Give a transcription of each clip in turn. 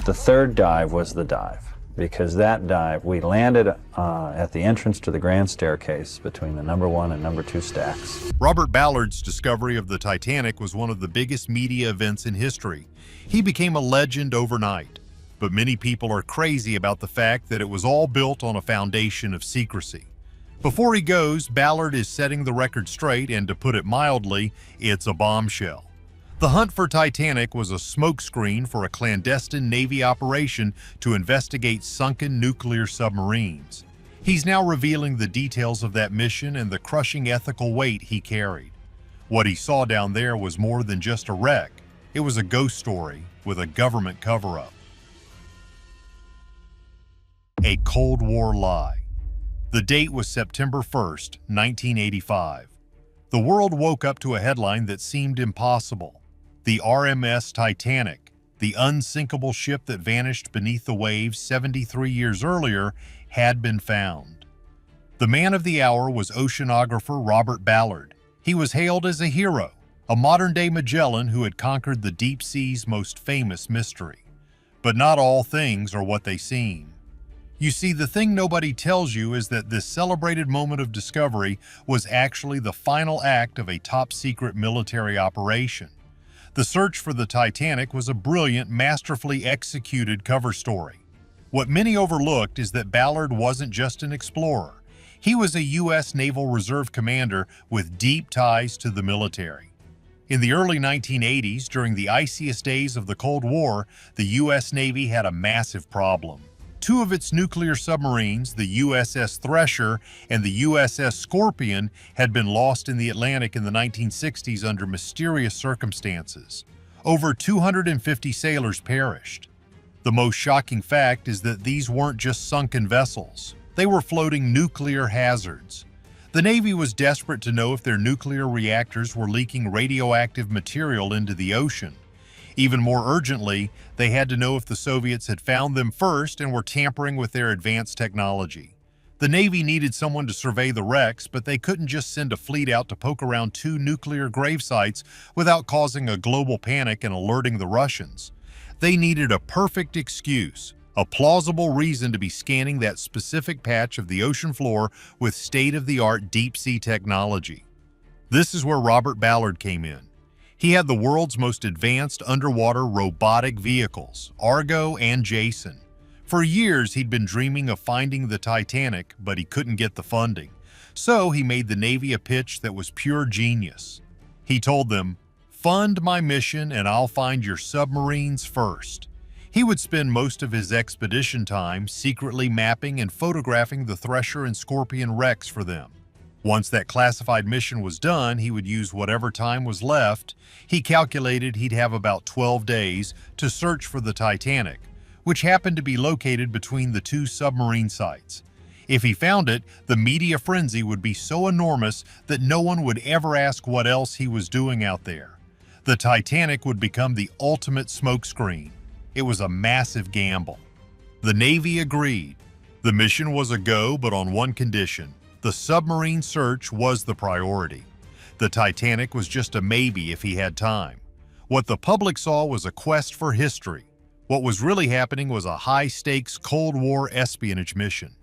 The third dive was the dive, because that dive, we landed at the entrance to the grand staircase between the number 1 and number 2 stacks. Robert Ballard's discovery of the Titanic was one of the biggest media events in history. He became a legend overnight, but many people are crazy about the fact that it was all built on a foundation of secrecy. Before he goes, Ballard is setting the record straight, and to put it mildly, it's a bombshell. The hunt for Titanic was a smokescreen for a clandestine Navy operation to investigate sunken nuclear submarines. He's now revealing the details of that mission and the crushing ethical weight he carried. What he saw down there was more than just a wreck. It was a ghost story with a government cover-up. A Cold War lie. The date was September 1st, 1985. The world woke up to a headline that seemed impossible. The RMS Titanic, the unsinkable ship that vanished beneath the waves 73 years earlier, had been found. The man of the hour was oceanographer Robert Ballard. He was hailed as a hero, a modern-day Magellan who had conquered the deep sea's most famous mystery. But not all things are what they seem. You see, the thing nobody tells you is that this celebrated moment of discovery was actually the final act of a top-secret military operation. The search for the Titanic was a brilliant, masterfully executed cover story. What many overlooked is that Ballard wasn't just an explorer. He was a U.S. Naval Reserve commander with deep ties to the military. In the early 1980s, during the iciest days of the Cold War, the U.S. Navy had a massive problem. Two of its nuclear submarines, the USS Thresher and the USS Scorpion, had been lost in the Atlantic in the 1960s under mysterious circumstances. Over 250 sailors perished. The most shocking fact is that these weren't just sunken vessels. They were floating nuclear hazards. The Navy was desperate to know if their nuclear reactors were leaking radioactive material into the ocean. Even more urgently, they had to know if the Soviets had found them first and were tampering with their advanced technology. The Navy needed someone to survey the wrecks, but they couldn't just send a fleet out to poke around 2 nuclear grave sites without causing a global panic and alerting the Russians. They needed a perfect excuse, a plausible reason to be scanning that specific patch of the ocean floor with state-of-the-art deep-sea technology. This is where Robert Ballard came in. He had the world's most advanced underwater robotic vehicles, Argo and Jason. For years, he'd been dreaming of finding the Titanic, but he couldn't get the funding. So he made the Navy a pitch that was pure genius. He told them, "Fund my mission and I'll find your submarines first." He would spend most of his expedition time secretly mapping and photographing the Thresher and Scorpion wrecks for them. Once that classified mission was done, he would use whatever time was left. He calculated he'd have about 12 days to search for the Titanic, which happened to be located between the 2 submarine sites. If he found it, the media frenzy would be so enormous that no one would ever ask what else he was doing out there. The Titanic would become the ultimate smokescreen. It was a massive gamble. The Navy agreed. The mission was a go, but on one condition. The submarine search was the priority. The Titanic was just a maybe if he had time. What the public saw was a quest for history. What was really happening was a high-stakes Cold War espionage mission.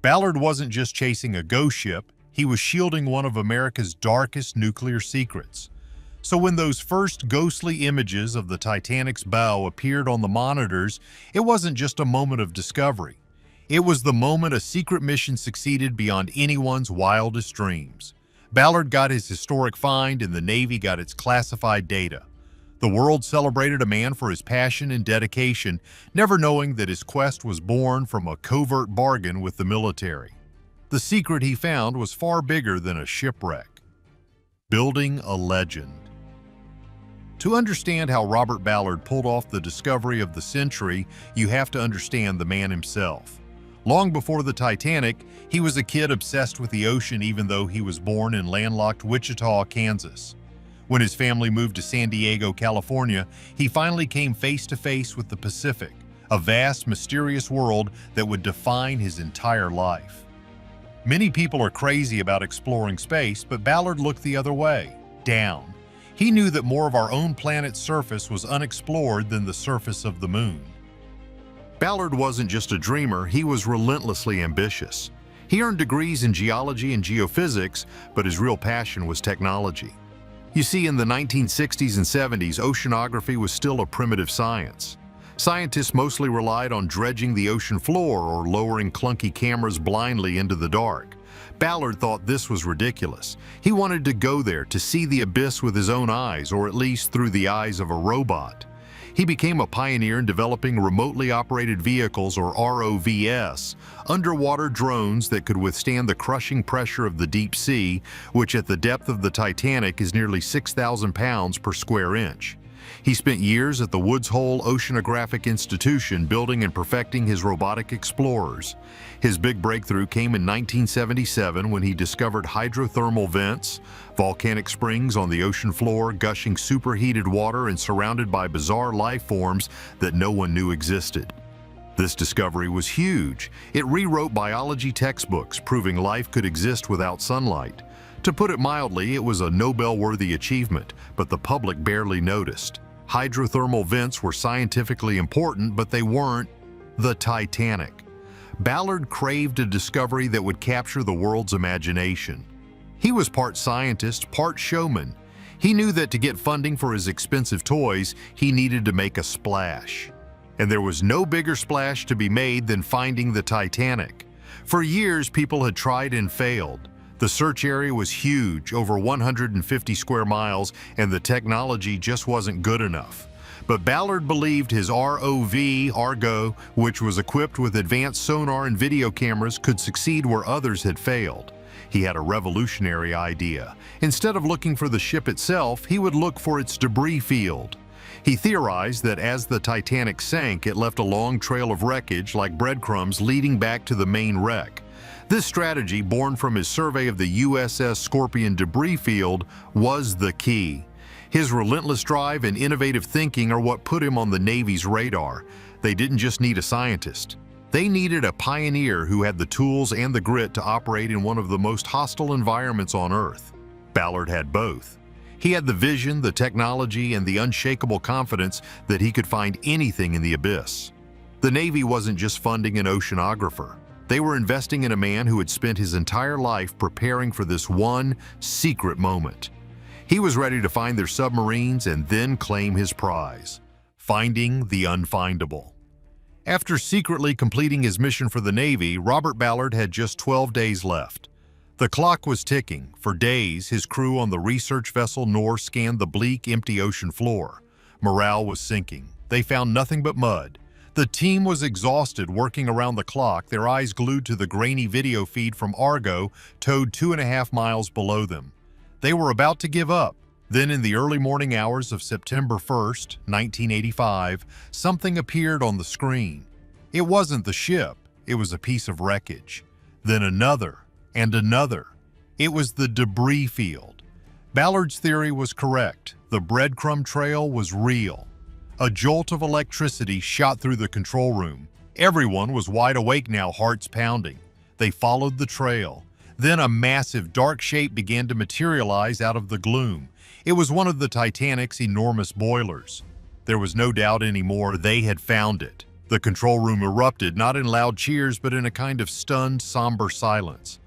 Ballard wasn't just chasing a ghost ship, he was shielding one of America's darkest nuclear secrets. So when those first ghostly images of the Titanic's bow appeared on the monitors, it wasn't just a moment of discovery. It was the moment a secret mission succeeded beyond anyone's wildest dreams. Ballard got his historic find and the Navy got its classified data. The world celebrated a man for his passion and dedication, never knowing that his quest was born from a covert bargain with the military. The secret he found was far bigger than a shipwreck. Building a legend. To understand how Robert Ballard pulled off the discovery of the century, you have to understand the man himself. Long before the Titanic, he was a kid obsessed with the ocean even though he was born in landlocked Wichita, Kansas. When his family moved to San Diego, California, he finally came face to face with the Pacific, a vast, mysterious world that would define his entire life. Many people are crazy about exploring space, but Ballard looked the other way, down. He knew that more of our own planet's surface was unexplored than the surface of the moon. Ballard wasn't just a dreamer, he was relentlessly ambitious. He earned degrees in geology and geophysics, but his real passion was technology. You see, in the 1960s and 70s, oceanography was still a primitive science. Scientists mostly relied on dredging the ocean floor or lowering clunky cameras blindly into the dark. Ballard thought this was ridiculous. He wanted to go there to see the abyss with his own eyes, or at least through the eyes of a robot. He became a pioneer in developing remotely operated vehicles, or ROVs, underwater drones that could withstand the crushing pressure of the deep sea, which at the depth of the Titanic is nearly 6,000 pounds per square inch. He spent years at the Woods Hole Oceanographic Institution building and perfecting his robotic explorers. His big breakthrough came in 1977 when he discovered hydrothermal vents, volcanic springs on the ocean floor gushing superheated water and surrounded by bizarre life forms that no one knew existed. This discovery was huge. It rewrote biology textbooks, proving life could exist without sunlight. To put it mildly, it was a Nobel-worthy achievement, but the public barely noticed. Hydrothermal vents were scientifically important, but they weren't the Titanic. Ballard craved a discovery that would capture the world's imagination. He was part scientist, part showman. He knew that to get funding for his expensive toys, he needed to make a splash. And there was no bigger splash to be made than finding the Titanic. For years, people had tried and failed. The search area was huge, over 150 square miles, and the technology just wasn't good enough. But Ballard believed his ROV, Argo, which was equipped with advanced sonar and video cameras, could succeed where others had failed. He had a revolutionary idea. Instead of looking for the ship itself, he would look for its debris field. He theorized that as the Titanic sank, it left a long trail of wreckage like breadcrumbs leading back to the main wreck. This strategy, born from his survey of the USS Scorpion debris field, was the key. His relentless drive and innovative thinking are what put him on the Navy's radar. They didn't just need a scientist. They needed a pioneer who had the tools and the grit to operate in one of the most hostile environments on Earth. Ballard had both. He had the vision, the technology, and the unshakable confidence that he could find anything in the abyss. The Navy wasn't just funding an oceanographer. They were investing in a man who had spent his entire life preparing for this one secret moment. He was ready to find their submarines and then claim his prize, finding the unfindable. After secretly completing his mission for the Navy, Robert Ballard had just 12 days left. The clock was ticking. For days, his crew on the research vessel North scanned the bleak, empty ocean floor. Morale was sinking. They found nothing but mud. The team was exhausted, working around the clock, their eyes glued to the grainy video feed from Argo, towed 2.5 miles below them. They were about to give up. Then in the early morning hours of September 1st, 1985, something appeared on the screen. It wasn't the ship, it was a piece of wreckage. Then another, and another. It was the debris field. Ballard's theory was correct. The breadcrumb trail was real. A jolt of electricity shot through the control room. Everyone was wide awake now, hearts pounding. They followed the trail. Then a massive dark shape began to materialize out of the gloom. It was one of the Titanic's enormous boilers. There was no doubt anymore, they had found it. The control room erupted, not in loud cheers, but in a kind of stunned, somber silence.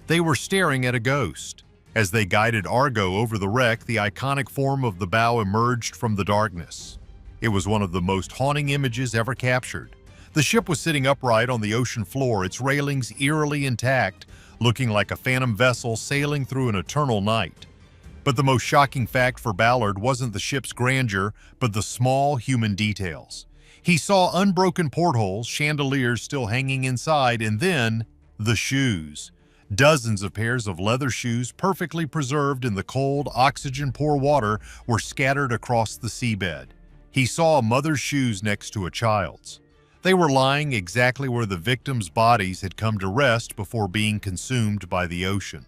They were staring at a ghost. As they guided Argo over the wreck, the iconic form of the bow emerged from the darkness. It was one of the most haunting images ever captured. The ship was sitting upright on the ocean floor, its railings eerily intact, looking like a phantom vessel sailing through an eternal night. But the most shocking fact for Ballard wasn't the ship's grandeur, but the small human details. He saw unbroken portholes, chandeliers still hanging inside, and then the shoes. Dozens of pairs of leather shoes, perfectly preserved in the cold, oxygen-poor water, were scattered across the seabed. He saw a mother's shoes next to a child's. They were lying exactly where the victims' bodies had come to rest before being consumed by the ocean.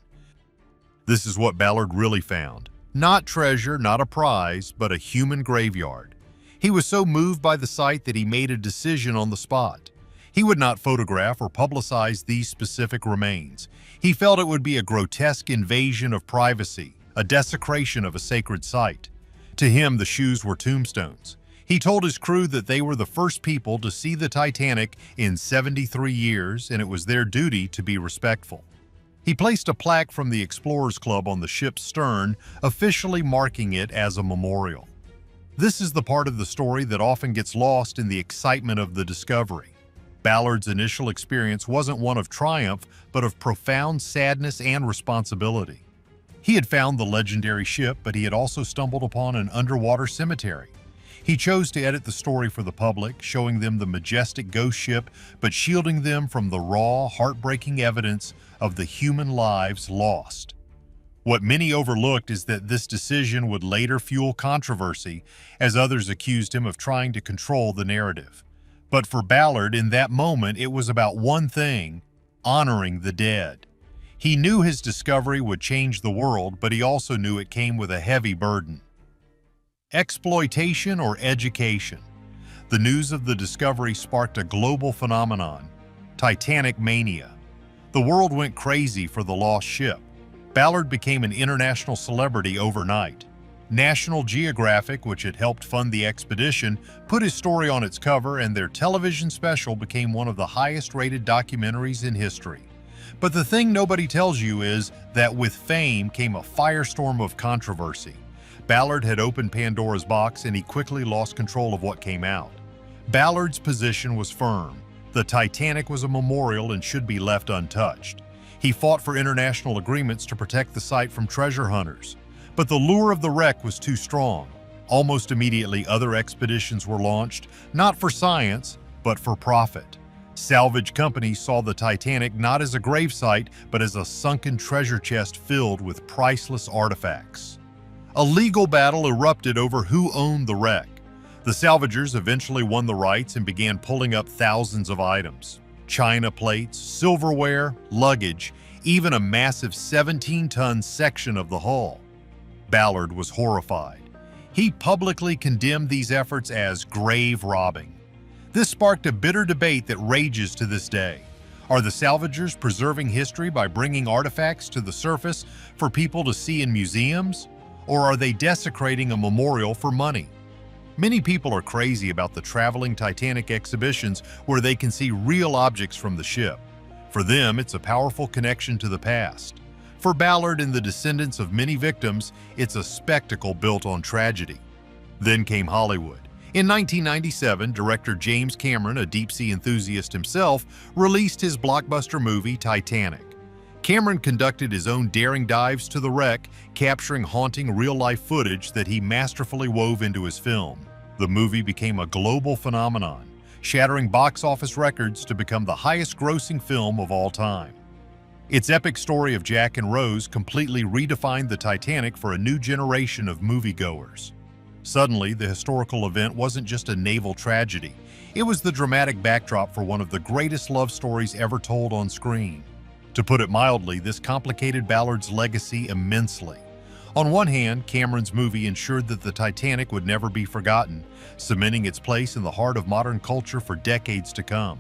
This is what Ballard really found. Not treasure, not a prize, but a human graveyard. He was so moved by the sight that he made a decision on the spot. He would not photograph or publicize these specific remains. He felt it would be a grotesque invasion of privacy, a desecration of a sacred site. To him, the shoes were tombstones. He told his crew that they were the first people to see the Titanic in 73 years, and it was their duty to be respectful. He placed a plaque from the Explorers Club on the ship's stern, officially marking it as a memorial. This is the part of the story that often gets lost in the excitement of the discovery. Ballard's initial experience wasn't one of triumph, but of profound sadness and responsibility. He had found the legendary ship, but he had also stumbled upon an underwater cemetery. He chose to edit the story for the public, showing them the majestic ghost ship, but shielding them from the raw, heartbreaking evidence of the human lives lost. What many overlooked is that this decision would later fuel controversy, as others accused him of trying to control the narrative. But for Ballard, in that moment, it was about one thing: honoring the dead. He knew his discovery would change the world, but he also knew it came with a heavy burden. Exploitation or education? The news of the discovery sparked a global phenomenon: Titanic mania. The world went crazy for the lost ship. Ballard became an international celebrity overnight. National Geographic, which had helped fund the expedition, put his story on its cover, and their television special became one of the highest-rated documentaries in history. But the thing nobody tells you is that with fame came a firestorm of controversy. Ballard had opened Pandora's box, and he quickly lost control of what came out. Ballard's position was firm. The Titanic was a memorial and should be left untouched. He fought for international agreements to protect the site from treasure hunters. But the lure of the wreck was too strong. Almost immediately, other expeditions were launched, not for science, but for profit. Salvage companies saw the Titanic not as a gravesite, but as a sunken treasure chest filled with priceless artifacts. A legal battle erupted over who owned the wreck. The salvagers eventually won the rights and began pulling up thousands of items: china plates, silverware, luggage, even a massive 17-ton section of the hull. Ballard was horrified. He publicly condemned these efforts as grave robbing. This sparked a bitter debate that rages to this day. Are the salvagers preserving history by bringing artifacts to the surface for people to see in museums? Or are they desecrating a memorial for money? Many people are crazy about the traveling Titanic exhibitions where they can see real objects from the ship. For them, it's a powerful connection to the past. For Ballard and the descendants of many victims, it's a spectacle built on tragedy. Then came Hollywood. In 1997, director James Cameron, a deep-sea enthusiast himself, released his blockbuster movie Titanic. Cameron conducted his own daring dives to the wreck, capturing haunting real-life footage that he masterfully wove into his film. The movie became a global phenomenon, shattering box office records to become the highest-grossing film of all time. Its epic story of Jack and Rose completely redefined the Titanic for a new generation of moviegoers. Suddenly, the historical event wasn't just a naval tragedy. It was the dramatic backdrop for one of the greatest love stories ever told on screen. To put it mildly, this complicated Ballard's legacy immensely. On one hand, Cameron's movie ensured that the Titanic would never be forgotten, cementing its place in the heart of modern culture for decades to come.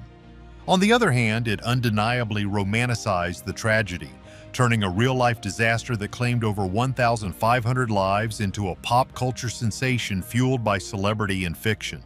On the other hand, it undeniably romanticized the tragedy, turning a real-life disaster that claimed over 1,500 lives into a pop culture sensation fueled by celebrity and fiction.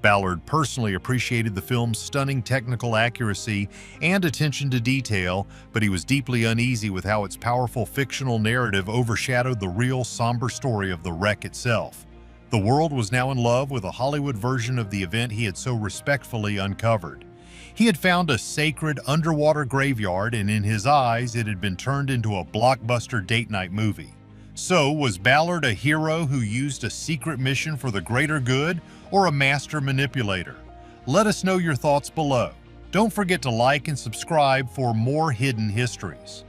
Ballard personally appreciated the film's stunning technical accuracy and attention to detail, but he was deeply uneasy with how its powerful fictional narrative overshadowed the real, somber story of the wreck itself. The world was now in love with a Hollywood version of the event he had so respectfully uncovered. He had found a sacred underwater graveyard, and in his eyes, it had been turned into a blockbuster date-night movie. So, was Ballard a hero who used a secret mission for the greater good, or a master manipulator? Let us know your thoughts below. Don't forget to like and subscribe for more hidden histories.